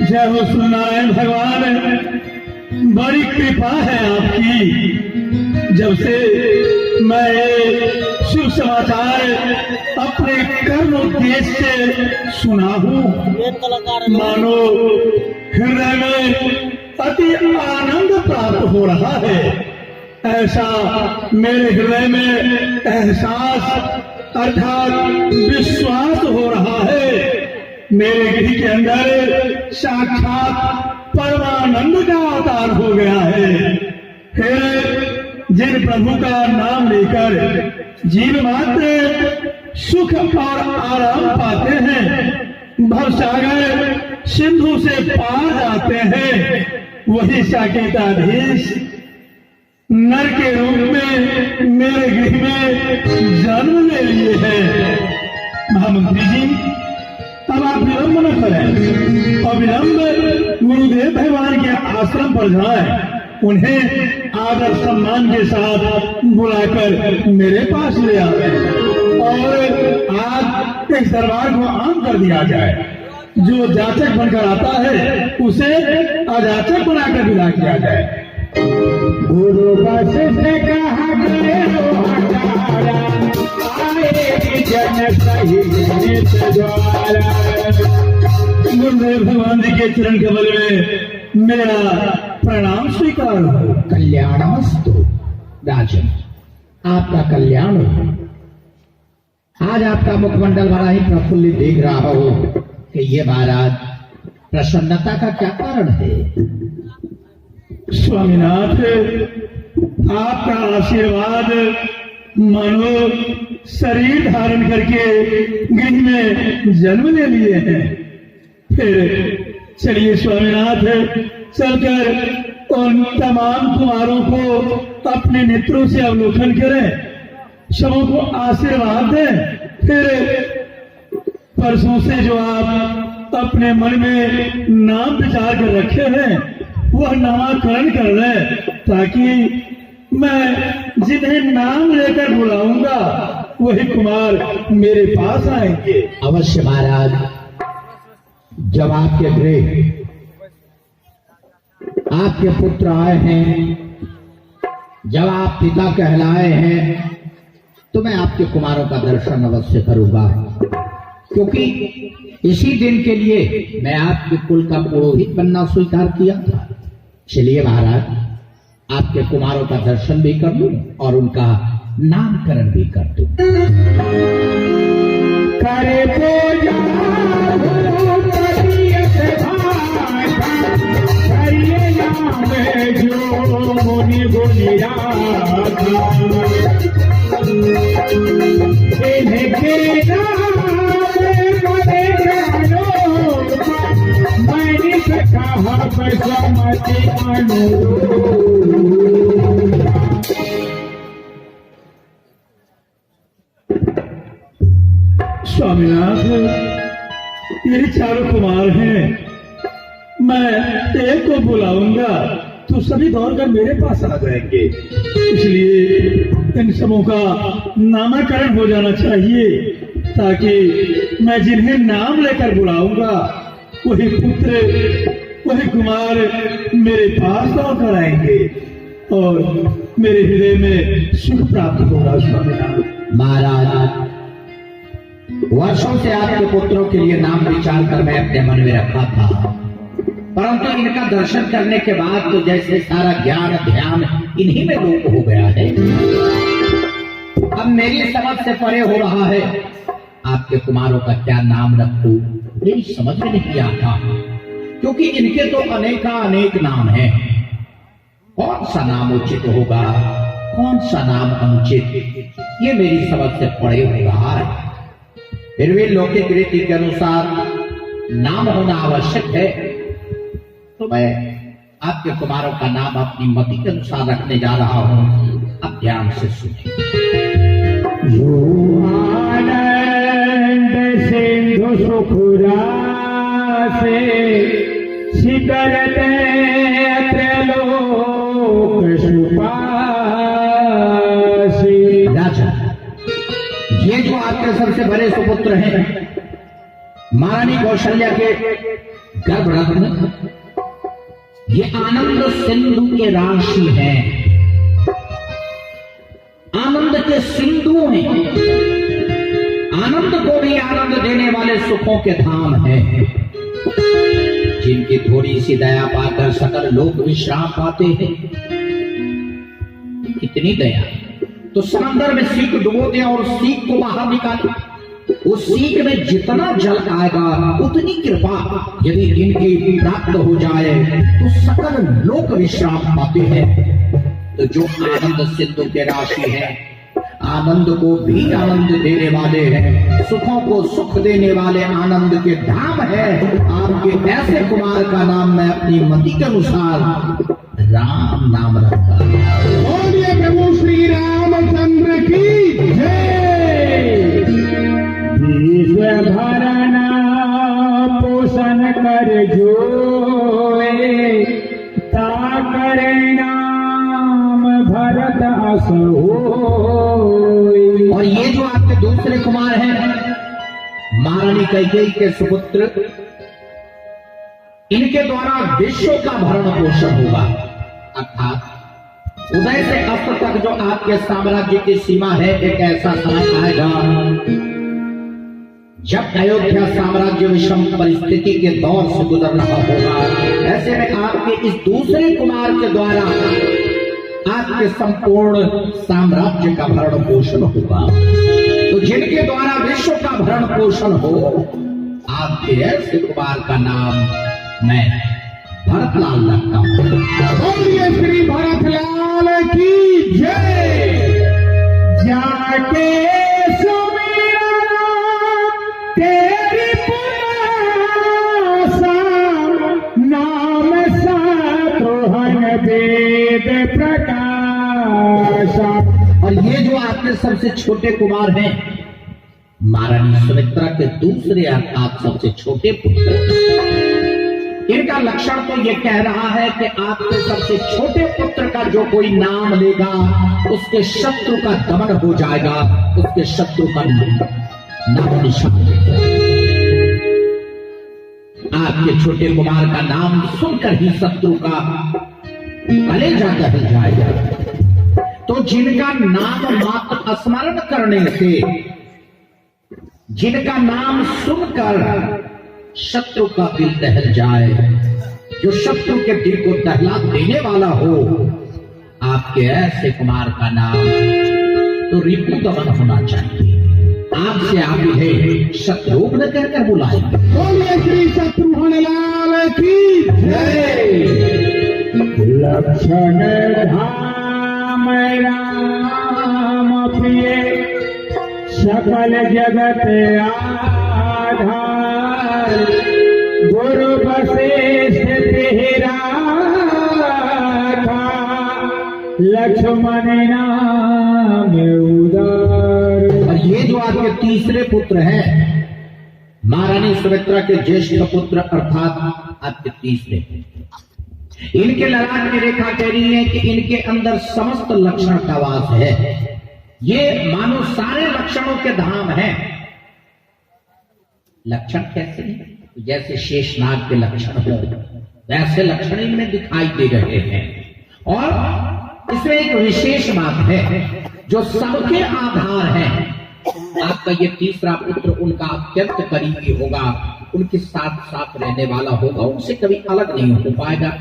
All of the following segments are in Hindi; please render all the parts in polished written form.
जय हो सूर्यनारायण भगवान, बड़ी कृपा है आपकी। जब से मैं शुभ समाचार अपने कर्म देश से सुना हूँ, मानो हृदय में अति आनंद प्राप्त हो रहा है। ऐसा मेरे हृदय में एहसास अर्थात विश्वास हो रहा है। मेरे गृह के अंदर साक्षात परमानंद का अवतार हो गया है। फिर जिन प्रभु का नाम लेकर जीव मात्र सुख और आराम पाते हैं, भवसागर सिंधु से पार जाते हैं, वही साकेताधीश नर के रूप में मेरे गृह में जन्म ले लिए हैं। महामंत्री जी, अब आप विलंब न करें और विलंब गुरुदेव भगवान के आश्रम पर जाएं, उन्हें आदर सम्मान के साथ बुलाकर मेरे पास ले आए और आज इस दरबार को आम कर दिया जाए। जो जाचक बनकर आता है उसे अजाचक बनाकर विदा किया जाए। गुरु बस से कहा गुरुदेव भगवान जी के चरण कमल में मेरा प्रणाम स्वीकार हो। कल्याणमस्तु राजन, आपका कल्याण हो। आज आपका मुखमंडल बड़ा ही प्रफुल्लित देख रहा हो कि ये महाराज प्रसन्नता का क्या कारण है? स्वामीनाथ, आपका आशीर्वाद मानो शरीर धारण करके गृह में जन्म ले लिए हैं। फिर चलिए स्वामीनाथ, चलकर उन तमाम कुमारों को अपने नेत्रों से अवलोकन करें, सबों को आशीर्वाद दें। फिर परसों से जो आप अपने मन में नाम विचार कर रखे हैं वह नामकरण कर लें, ताकि मैं जिन्हें नाम लेकर बुलाऊंगा वही कुमार मेरे पास आएंगे। अवश्य महाराज, जब आपके गृह आपके पुत्र आए हैं, जब आप पिता कहलाए हैं, तो मैं आपके कुमारों का दर्शन अवश्य करूंगा, क्योंकि इसी दिन के लिए मैं आपके कुल का पुरोहित बनना स्वीकार किया था। चलिए महाराज, आपके कुमारों का दर्शन भी कर लूं और उनका नामकरण भी कर दूं। करे स्वामीनाथ, ये चारों कुमार हैं। मैं एक को बुलाऊंगा तो सभी दौड़कर मेरे पास आ जाएंगे, इसलिए इन सबों का नामकरण हो जाना चाहिए, ताकि मैं जिन्हें नाम लेकर बुलाऊंगा वही पुत्र वही कुमार मेरे पास दौड़कर आएंगे और मेरे हृदय में सुख प्राप्त होगा। स्वामीनाथ महाराज, वर्षों से आपके पुत्रों के लिए नाम विचार कर मैं अपने मन में रखा था, परंतु इनका दर्शन करने के बाद तो जैसे सारा ज्ञान ध्यान इन्हीं में लोप हो गया है। अब मेरी समझ से परे हो रहा है, आपके कुमारों का क्या नाम रखूं मेरी समझ में नहीं आता, क्योंकि इनके तो अनेक नाम हैं। कौन सा नाम उचित होगा, कौन सा नाम अनुचित, ये मेरी समझ से परे हो रहा है। फिर भी लौकिक रीति के अनुसार नाम होना आवश्यक है, तो मैं आपके कुमारों का नाम अपनी मति के अनुसार रखने जा रहा हूं। अब ध्यान से सुनिए। आनंद सिंधु सुखुरासे शिखरते त्रैलोक सुपासी। राजा, ये जो आपके सबसे बड़े सुपुत्र हैं, महारानी कौशल्या के गर्भ रत्न ये आनंद सिंधु के राशि हैं, आनंद के सिंधु हैं, आनंद को भी आनंद देने वाले सुखों के धाम हैं, जिनकी थोड़ी सी दया पाकर सकल लोग विश्राम पाते हैं। कितनी दया! तो समंदर में सीख डुबो दे और सीख को बाहर निकाले, उस सीख में जितना जल आएगा उतनी कृपा यदि इनकी प्राप्त हो जाए तो सकल लोक विश्राम पाते हैं। तो जो आनंद सिंधु के राशि है, आनंद को भी आनंद देने वाले हैं, सुखों को सुख देने वाले आनंद के धाम है। आपके ऐसे कुमार का नाम मैं अपनी मति के अनुसार राम नाम रखता हूं। बोलिए प्रभु श्री रामचंद्र की जय। विश्व भरना पोषण कर जोए, ताकर नाम भरत अस होय। और ये जो आपके दूसरे कुमार हैं, महारानी कैकेयी के सुपुत्र, इनके द्वारा विश्व का भरण पोषण होगा। अर्थात उदय से अस्त तक जो आपके साम्राज्य की सीमा है, एक ऐसा समय आएगा जब अयोध्या साम्राज्य विषम परिस्थिति के दौर से गुजर रहा होगा। ऐसे में आपके इस दूसरे कुमार के द्वारा आपके संपूर्ण साम्राज्य का भरण पोषण होगा। तो जिनके द्वारा विश्व का भरण पोषण हो, आपके ऐसे कुमार का नाम मैं भरतलाल रखता हूं। बोलिए श्री भरतलाल की जय। जाके सुमिरना तेरी पुनासा, नाम सतोहन वेद प्रकाशा। और ये जो आपके सबसे छोटे कुमार हैं, महारानी सुमित्रा के दूसरे अर्थात सबसे छोटे पुत्र, इनका लक्षण तो ये कह रहा है कि आपके सबसे छोटे पुत्र का जो कोई नाम लेगा उसके शत्रु का दमन हो जाएगा, उसके शत्रु का नाम निशान। आपके छोटे कुमार का नाम सुनकर ही शत्रु का कलेजा दहल जाएगा। तो जिनका नाम मात्र स्मरण करने से, जिनका नाम सुनकर शत्रु का दिल दहल जाए, जो शत्रु के दिल को दहला देने वाला हो, आपके ऐसे कुमार का नाम तो रिपु दमन होना चाहिए। आपसे आप इन्हें शत्रुघ्न कहकर बुलाएंगे। बोलिए श्री शत्रुघ्न लाल की जय। लक्षण धाम राम प्रिय, सकल जगत आधार, गुरु वशिष्ठ तेरा था, लक्ष्मण नाम उदार। और ये जो आपके तीसरे पुत्र हैं, महारानी सुमित्रा के ज्येष्ठ पुत्र अर्थात आपके तीसरे पुत्र, इनके ललाट की रेखा कह रही है कि इनके अंदर समस्त लक्षण का वास है। ये मानो सारे लक्षणों के धाम हैं। लक्षण कैसे? जैसे शेषनाग के लक्षण हो, वैसे लक्षण इनमें दिखाई दे रहे हैं। और इसमें एक विशेष बात है, जो सबके आधार है। आपका ये तीसरा पुत्र उनका अत्यंत करीबी होगा, उनके साथ साथ रहने वाला होगा, उनसे कभी अलग नहीं हो पाएगा।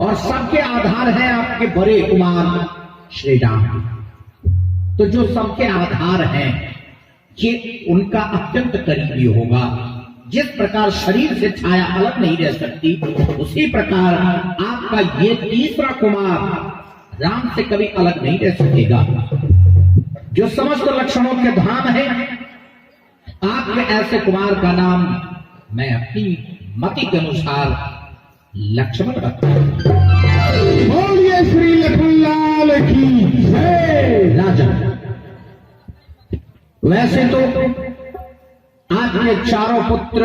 और सबके आधार है आपके बड़े कुमार श्री राम। तो जो सबके आधार हैं, ये उनका अत्यंत करीबी होगा। जिस प्रकार शरीर से छाया अलग नहीं रह सकती, उसी प्रकार आपका ये तीसरा कुमार राम से कभी अलग नहीं रह सकेगा। जो समस्त लक्षणों के धाम है, आपके ऐसे कुमार का नाम मैं अपनी मति के अनुसार लक्ष्मण रखता हूं। बोलिए श्री लखनलाल की जय। राजन, वैसे तो आपके चारों पुत्र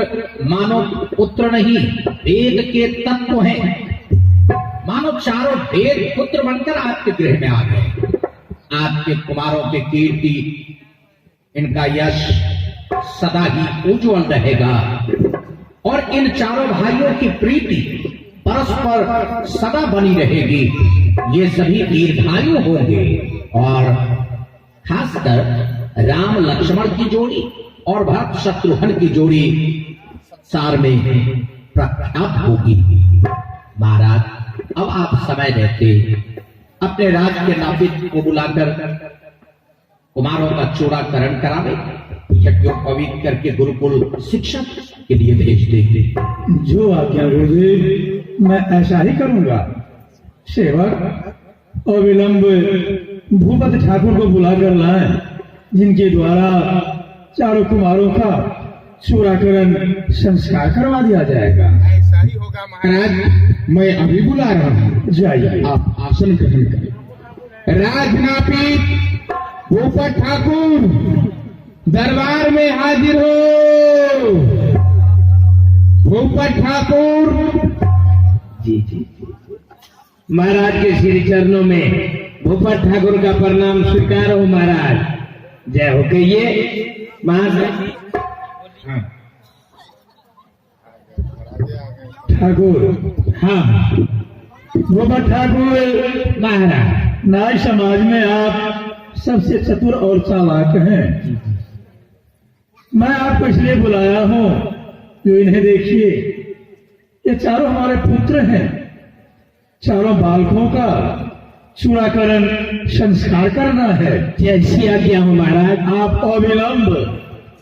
मानो पुत्र नहीं, वेद के तत्व हैं। मानो चारों वेद पुत्र बनकर आपके गृह में आ गए। आपके कुमारों की कीर्ति, इनका यश सदा ही उज्जवल रहेगा और इन चारों भाइयों की प्रीति परस्पर सदा बनी रहेगी। ये सभी दीर्घायु होंगे और खासकर राम लक्ष्मण की जोड़ी और भरत शत्रुघ्न की जोड़ी संसार में प्रख्यात होगी। महाराज, अब आप समय देते अपने राज के नापित को बुलाकर कुमारों का चूड़ाकरण करावे, यज्ञोपवीत करके गुरुकुल शिक्षा के लिए भेज देंगे। जो आज्ञा गुरुदेव, मैं ऐसा ही करूंगा। सेवक अविलंब भूपति ठाकुर को बुलाकर लाएं, जिनके द्वारा चारों कुमारों का चूड़ाकरण संस्कार करवा दिया जाएगा। ऐसा ही होगा महाराज। मैं अभी बुला रहा हूँ, जाइए। आप आसन ग्रहण करें। राजनापित भूपत ठाकुर दरबार में हाजिर हो। भूपत ठाकुर। जी। महाराज के श्री चरणों में भूपत ठाकुर का प्रणाम स्वीकार हो महाराज। जय हो। कहिए महाराज। ठाकुर। हाँ भूपत ठाकुर महाराज। नाई समाज में आप सबसे चतुर और चालाक हैं। मैं आपको इसलिए बुलाया हूँ, जो इन्हें देखिए, ये चारों हमारे पुत्र हैं। चारों बालकों का चूड़ाकरण संस्कार करना है। जैसी आज्ञा हो महाराज। आप अविलंब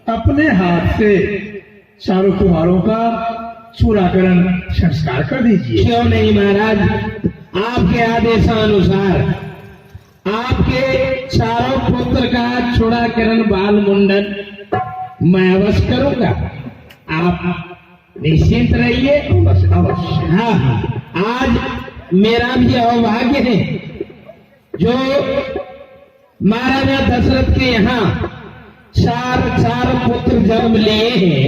अपने हाथ से चारों कुमारों का चूड़ाकरण संस्कार कर दीजिए। क्यों नहीं महाराज, आपके आदेशानुसार आपके चारों पुत्र का चूड़ाकरण बाल मुंडन मैं अवश्य करूंगा। आप निश्चिंत रहिए। अवश्य। हाँ, आज मेरा भी अभाग्य है जो महाराजा दशरथ के यहाँ चार पुत्र जन्म लिए हैं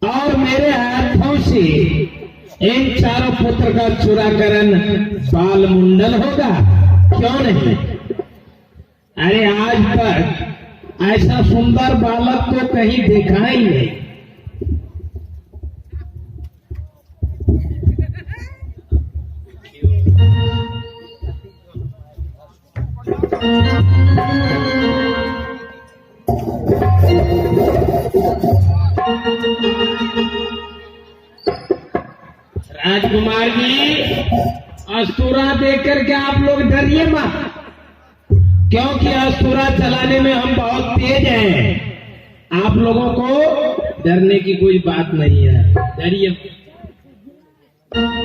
और मेरे हाथों से इन चारों पुत्र का चूड़ाकरण बाल मुंडन होगा। क्यों नहीं? अरे आज तक ऐसा सुंदर बालक तो कहीं देखा ही नहीं। राजकुमार जी, अस्तूरा देख करके आप लोग डरिए मत, क्योंकि अस्तूरा चलाने में हम बहुत तेज हैं। आप लोगों को डरने की कोई बात नहीं है। डरिए।